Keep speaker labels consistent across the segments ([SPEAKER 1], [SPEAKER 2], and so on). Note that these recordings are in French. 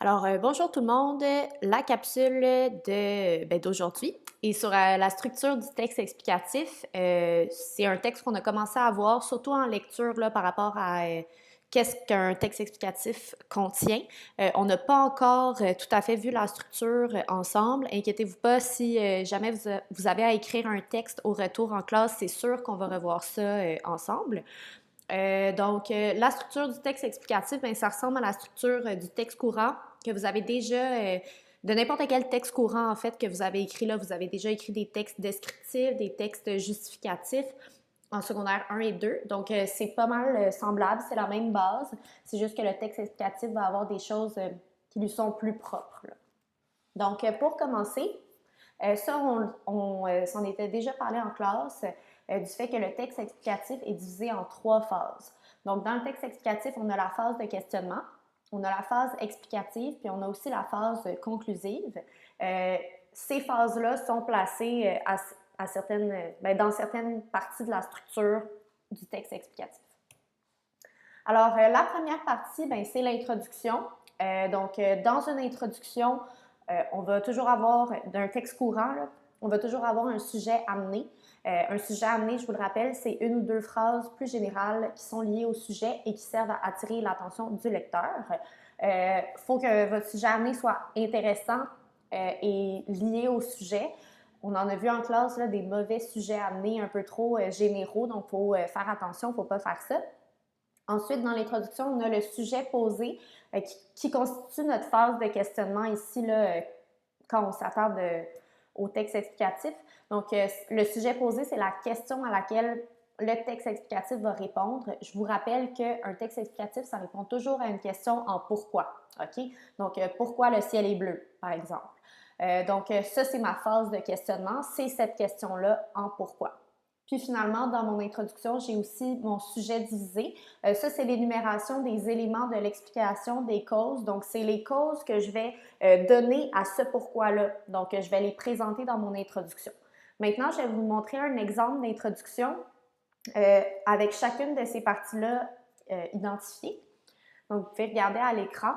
[SPEAKER 1] Bonjour tout le monde. La capsule d'aujourd'hui est sur la structure du texte explicatif. C'est un texte qu'on a commencé à voir, surtout en lecture là, par rapport à qu'est-ce qu'un texte explicatif contient. On n'a pas encore tout à fait vu la structure ensemble. Inquiétez-vous pas si jamais vous avez à écrire un texte au retour en classe, c'est sûr qu'on va revoir ça ensemble. La structure du texte explicatif, bien, ça ressemble à la structure du texte courant que vous avez déjà, de n'importe quel texte courant, en fait, que vous avez écrit là. Vous avez déjà écrit des textes descriptifs, des textes justificatifs en secondaire 1 et 2. Donc, c'est pas mal semblable, c'est la même base. C'est juste que le texte explicatif va avoir des choses qui lui sont plus propres, là. Donc, pour commencer, on s'en était déjà parlé en classe du fait que le texte explicatif est divisé en 3 phases. Donc, dans le texte explicatif, on a la phase de questionnement, on a la phase explicative, puis on a aussi la phase conclusive. Ces phases-là sont placées dans certaines parties de la structure du texte explicatif. Alors, la première partie, c'est l'introduction. Dans une introduction, on va toujours avoir, d'un texte courant, là, on va toujours avoir un sujet amené. Un sujet amené, je vous le rappelle, c'est une ou deux phrases plus générales qui sont liées au sujet et qui servent à attirer l'attention du lecteur. Il faut que votre sujet amené soit intéressant et lié au sujet. On en a vu en classe là, des mauvais sujets amenés un peu trop généraux, donc il faut faire attention, il ne faut pas faire ça. Ensuite, dans l'introduction, on a le sujet posé qui constitue notre phase de questionnement ici, là, quand on s'attarde au texte explicatif. Donc, le sujet posé, c'est la question à laquelle le texte explicatif va répondre. Je vous rappelle qu'un texte explicatif, ça répond toujours à une question en pourquoi. OK? Donc, pourquoi le ciel est bleu, par exemple. Ça, c'est ma phase de questionnement. C'est cette question-là en pourquoi. Puis finalement, dans mon introduction, j'ai aussi mon sujet divisé. Ça, c'est l'énumération des éléments de l'explication des causes. Donc, c'est les causes que je vais donner à ce pourquoi-là. Donc, je vais les présenter dans mon introduction. Maintenant, je vais vous montrer un exemple d'introduction avec chacune de ces parties-là identifiées. Donc, vous pouvez regarder à l'écran.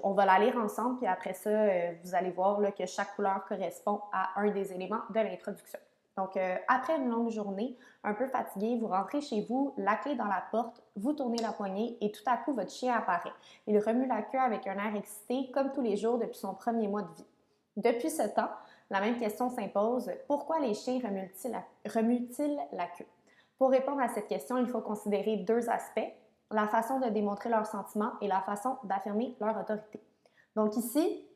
[SPEAKER 1] On va la lire ensemble, puis après ça, vous allez voir là, que chaque couleur correspond à un des éléments de l'introduction. Donc, après une longue journée, un peu fatigué, vous rentrez chez vous, la clé dans la porte, vous tournez la poignée et tout à coup, votre chien apparaît. Il remue la queue avec un air excité, comme tous les jours depuis son premier mois de vie. Depuis ce temps, la même question s'impose. Pourquoi les chiens remuent-ils la queue? Pour répondre à cette question, il faut considérer deux aspects, la façon de démontrer leurs sentiments et la façon d'affirmer leur autorité. Donc ici,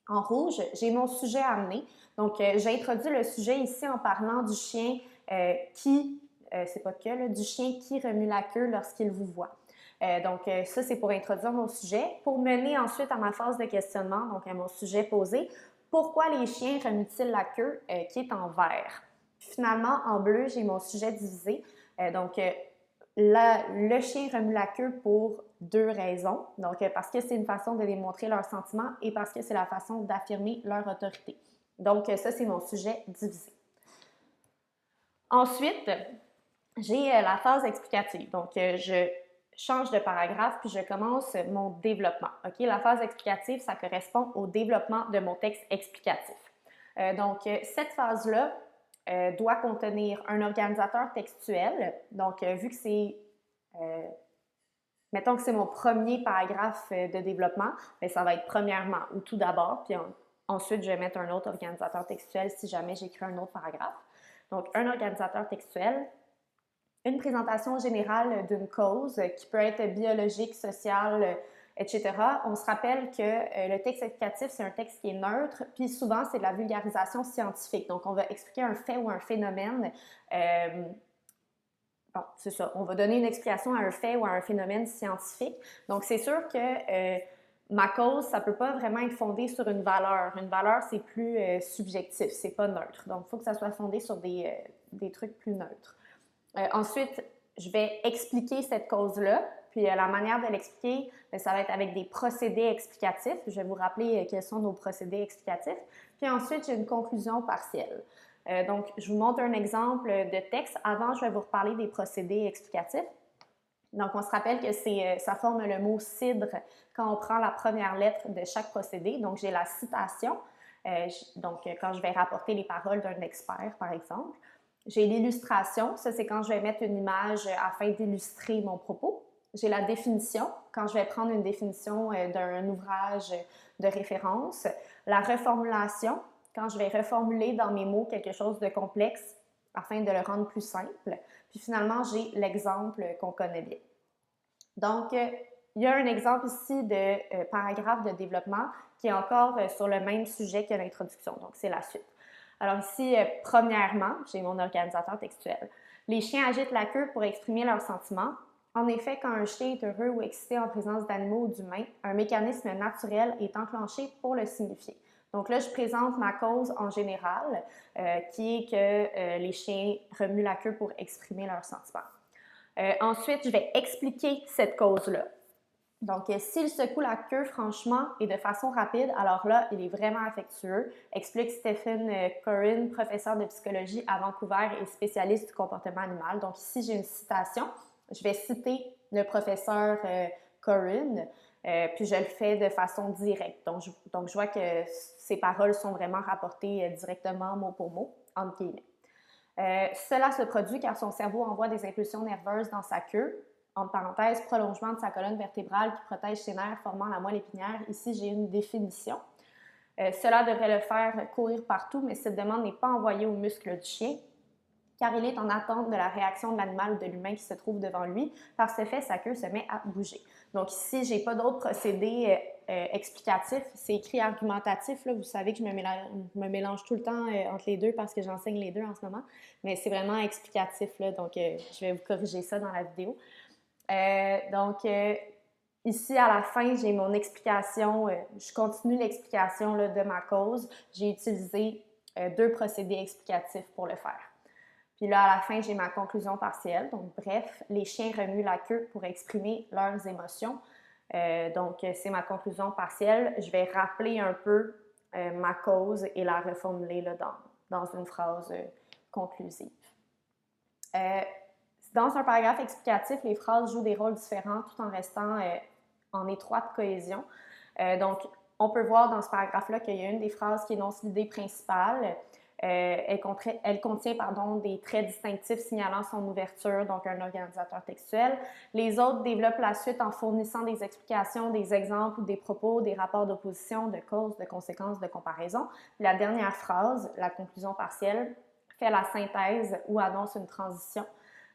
[SPEAKER 1] en rouge, j'ai mon sujet amené. Donc, j'ai introduit le sujet ici en parlant du chien du chien qui remue la queue lorsqu'il vous voit. Ça, c'est pour introduire mon sujet. Pour mener ensuite à ma phase de questionnement, donc à mon sujet posé, pourquoi les chiens remuent-ils la queue qui est en vert? Finalement, en bleu, j'ai mon sujet divisé. Le chien remue la queue pour deux raisons. Donc, parce que c'est une façon de démontrer leurs sentiments et parce que c'est la façon d'affirmer leur autorité. Donc, ça, c'est mon sujet divisé. Ensuite, j'ai la phase explicative. Donc, je change de paragraphe puis je commence mon développement. OK? La phase explicative, ça correspond au développement de mon texte explicatif. Cette phase-là, doit contenir un organisateur textuel. Donc, vu que c'est, mettons que c'est mon premier paragraphe de développement, bien, ça va être premièrement ou tout d'abord, puis ensuite, je vais mettre un autre organisateur textuel si jamais j'écris un autre paragraphe. Donc, un organisateur textuel, une présentation générale d'une cause qui peut être biologique, sociale, etc. On se rappelle que le texte explicatif, c'est un texte qui est neutre, puis souvent, c'est de la vulgarisation scientifique. Donc, on va expliquer un fait ou un phénomène. C'est ça. On va donner une explication à un fait ou à un phénomène scientifique. Donc, c'est sûr que ma cause, ça ne peut pas vraiment être fondé sur une valeur. Une valeur, c'est plus subjectif, c'est pas neutre. Donc, il faut que ça soit fondé sur des trucs plus neutres. Ensuite, je vais expliquer cette cause-là. Puis la manière de l'expliquer, ça va être avec des procédés explicatifs. Je vais vous rappeler quels sont nos procédés explicatifs. Puis ensuite, j'ai une conclusion partielle. Je vous montre un exemple de texte. Avant, je vais vous reparler des procédés explicatifs. Donc, on se rappelle que ça forme le mot cidre quand on prend la première lettre de chaque procédé. Donc, j'ai la citation, quand je vais rapporter les paroles d'un expert, par exemple. J'ai l'illustration, ça c'est quand je vais mettre une image afin d'illustrer mon propos. J'ai la définition, quand je vais prendre une définition d'un ouvrage de référence. La reformulation, quand je vais reformuler dans mes mots quelque chose de complexe afin de le rendre plus simple. Puis finalement, j'ai l'exemple qu'on connaît bien. Donc, il y a un exemple ici de paragraphe de développement qui est encore sur le même sujet que l'introduction. Donc, c'est la suite. Alors ici, premièrement, j'ai mon organisateur textuel. Les chiens agitent la queue pour exprimer leurs sentiments. En effet, quand un chien est heureux ou excité en présence d'animaux ou d'humains, un mécanisme naturel est enclenché pour le signifier. Donc là, je présente ma cause en général, qui est que les chiens remuent la queue pour exprimer leurs sentiments. Ensuite, je vais expliquer cette cause-là. Donc, s'il secoue la queue franchement et de façon rapide, alors là, il est vraiment affectueux, explique Stephen Corrin, professeur de psychologie à Vancouver et spécialiste du comportement animal. Donc, ici, j'ai une citation. Je vais citer le professeur Corrin, puis je le fais de façon directe. Donc, je vois que ces paroles sont vraiment rapportées directement, mot pour mot, entre guillemets. Cela se produit car son cerveau envoie des impulsions nerveuses dans sa queue, entre parenthèses, prolongement de sa colonne vertébrale qui protège ses nerfs formant la moelle épinière. Ici, j'ai une définition. Cela devrait le faire courir partout, mais cette demande n'est pas envoyée aux muscles du chien, car il est en attente de la réaction de l'animal ou de l'humain qui se trouve devant lui. Par ce fait, sa queue se met à bouger. Donc ici, je n'ai pas d'autres procédés explicatifs. C'est écrit argumentatif. Là. Vous savez que je me mélange tout le temps entre les deux parce que j'enseigne les deux en ce moment. Mais c'est vraiment explicatif. Là, donc, je vais vous corriger ça dans la vidéo. Ici, à la fin, j'ai mon explication. Je continue l'explication de ma cause. J'ai utilisé 2 procédés explicatifs pour le faire. Puis là, à la fin, j'ai ma conclusion partielle. Donc, bref, les chiens remuent la queue pour exprimer leurs émotions. C'est ma conclusion partielle. Je vais rappeler un peu ma cause et la reformuler là, dans une phrase conclusive. Dans un paragraphe explicatif, les phrases jouent des rôles différents tout en restant en étroite cohésion. On peut voir dans ce paragraphe-là qu'il y a une des phrases qui énonce l'idée principale. Elle contient des traits distinctifs signalant son ouverture, donc un organisateur textuel. Les autres développent la suite en fournissant des explications, des exemples, des propos, des rapports d'opposition, de causes, de conséquences, de comparaison. La dernière phrase, la conclusion partielle, fait la synthèse ou annonce une transition.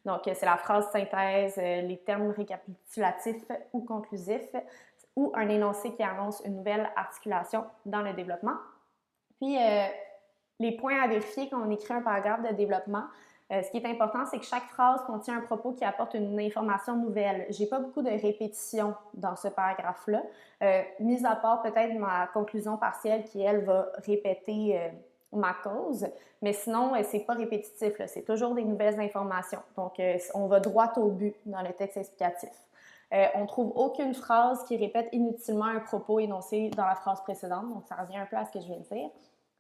[SPEAKER 1] Donc, c'est la phrase synthèse, les termes récapitulatifs ou conclusifs, ou un énoncé qui annonce une nouvelle articulation dans le développement. Puis, les points à vérifier quand on écrit un paragraphe de développement, ce qui est important, c'est que chaque phrase contient un propos qui apporte une information nouvelle. Je n'ai pas beaucoup de répétitions dans ce paragraphe-là, mis à part peut-être ma conclusion partielle qui, elle, va répéter ma cause, mais sinon, c'est pas répétitif, c'est toujours des nouvelles informations. Donc, on va droit au but dans le texte explicatif. On ne trouve aucune phrase qui répète inutilement un propos énoncé dans la phrase précédente, donc ça revient un peu à ce que je viens de dire.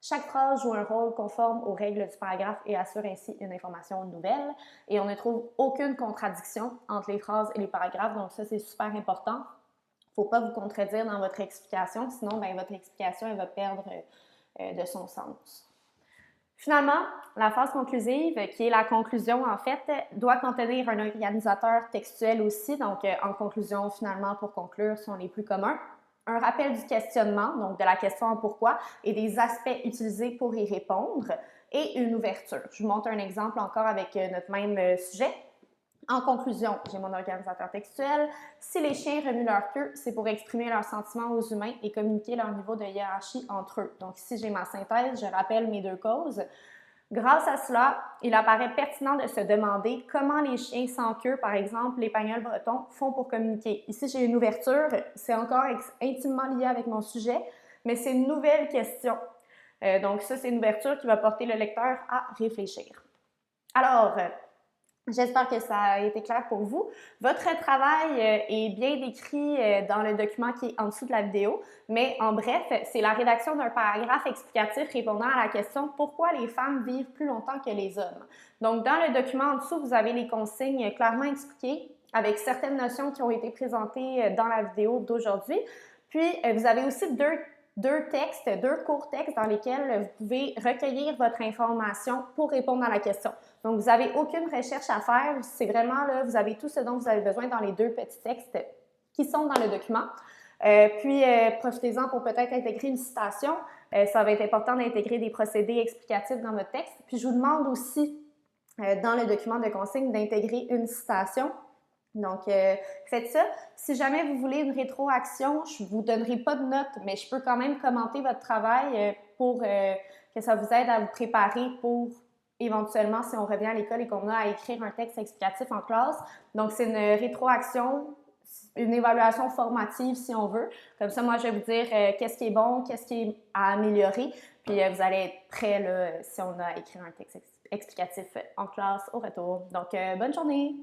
[SPEAKER 1] Chaque phrase joue un rôle conforme aux règles du paragraphe et assure ainsi une information nouvelle. Et on ne trouve aucune contradiction entre les phrases et les paragraphes, donc ça, c'est super important. Il ne faut pas vous contredire dans votre explication, sinon, votre explication, elle va perdre de son sens. Finalement, la phase conclusive, qui est la conclusion, en fait, doit contenir un organisateur textuel aussi. Donc, en conclusion, finalement, pour conclure, sont les plus communs. Un rappel du questionnement, donc de la question en pourquoi, et des aspects utilisés pour y répondre, et une ouverture. Je vous montre un exemple encore avec notre même sujet. En conclusion, j'ai mon organisateur textuel. Si les chiens remuent leur queue, c'est pour exprimer leurs sentiments aux humains et communiquer leur niveau de hiérarchie entre eux. Donc ici, j'ai ma synthèse, je rappelle mes 2 causes. Grâce à cela, il apparaît pertinent de se demander comment les chiens sans queue, par exemple les pagnols bretons, font pour communiquer. Ici, j'ai une ouverture, c'est encore intimement lié avec mon sujet, mais c'est une nouvelle question. Donc ça, c'est une ouverture qui va porter le lecteur à réfléchir. Alors, j'espère que ça a été clair pour vous. Votre travail est bien décrit dans le document qui est en dessous de la vidéo, mais en bref, c'est la rédaction d'un paragraphe explicatif répondant à la question « Pourquoi les femmes vivent plus longtemps que les hommes ?» Donc, dans le document en dessous, vous avez les consignes clairement expliquées avec certaines notions qui ont été présentées dans la vidéo d'aujourd'hui. Puis, vous avez aussi deux courts textes dans lesquels vous pouvez recueillir votre information pour répondre à la question. Donc, vous n'avez aucune recherche à faire. C'est vraiment là, vous avez tout ce dont vous avez besoin dans les deux petits textes qui sont dans le document. Puis, profitez-en pour peut-être intégrer une citation. Ça va être important d'intégrer des procédés explicatifs dans votre texte. Puis, je vous demande aussi, dans le document de consigne, d'intégrer une citation. Donc, faites ça. Si jamais vous voulez une rétroaction, je ne vous donnerai pas de notes, mais je peux quand même commenter votre travail pour que ça vous aide à vous préparer pour éventuellement, si on revient à l'école et qu'on a à écrire un texte explicatif en classe. Donc, c'est une rétroaction, une évaluation formative si on veut. Comme ça, moi, je vais vous dire qu'est-ce qui est bon, qu'est-ce qui est à améliorer. Puis, vous allez être prêt là, si on a à écrire un texte explicatif en classe au retour. Donc, bonne journée!